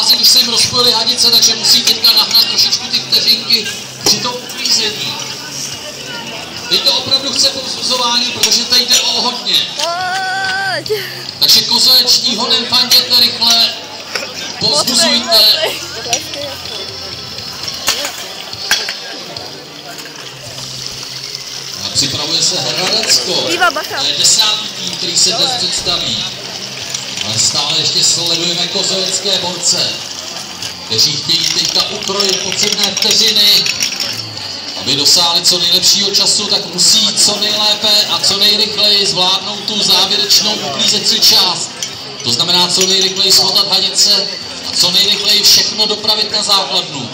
fázi, když se jim rozpojily hadice, takže musí teďka nahnat trošičku ty vteřinky při tom uklízení. Teď to opravdu chce povzbuzování, protože tady jde o hodně. Takže kozoleční honem fanděte rychle, povzbuzujte. A připravuje se Hradecko. To je 10. tým, který se dnes představí. Ale stále ještě sledujeme kozolecké borce, kteří chtějí teďka ukrojit potřebné vteřiny. Aby dosáhli co nejlepšího času, tak musí co nejlépe a co nejrychleji zvládnout tu závěrečnou uklízecí část. To znamená co nejrychleji shodat hadice a co nejrychleji všechno dopravit na základnu.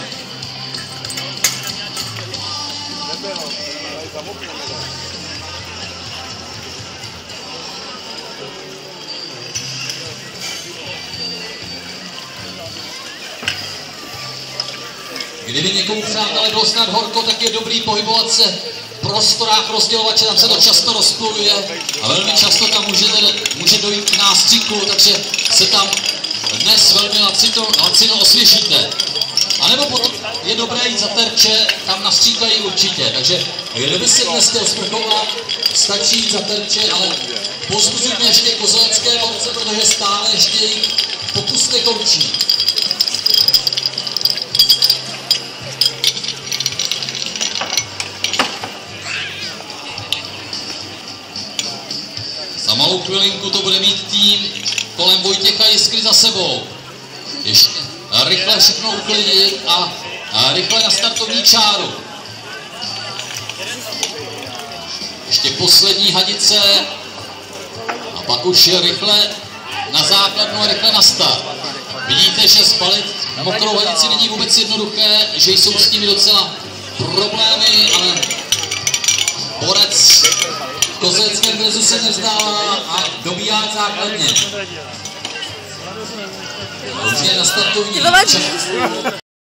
Kdyby někomu, přátelé, bylo snad horko, tak je dobrý pohybovat se v prostorách rozdělovače, tam se to často rozpojuje a velmi často tam může dojít k nástřiku, takže se tam dnes velmi lacino osvěžíte. A nebo potom je dobré jít za terče, tam nastříkají určitě, takže kdyby se dnes chtěl sprchovat, stačí jít za terče, ale povzbuzujme ještě kozolecké borce, protože stále ještě jejich popust nekončí. Za malou chvilinku to bude mít tým kolem Vojtěcha Jiskry za sebou. Ještě rychle všechno uklidit a rychle na startovní čáru. Ještě poslední hadice a pak už je rychle na základnu a rychle na start. Vidíte, že spalit mokrou hadici není vůbec jednoduché, že jsou s nimi docela problémy, ale borec v kozoleckém dresu se nevzdává a dobíhá k základně. Už je na startovní.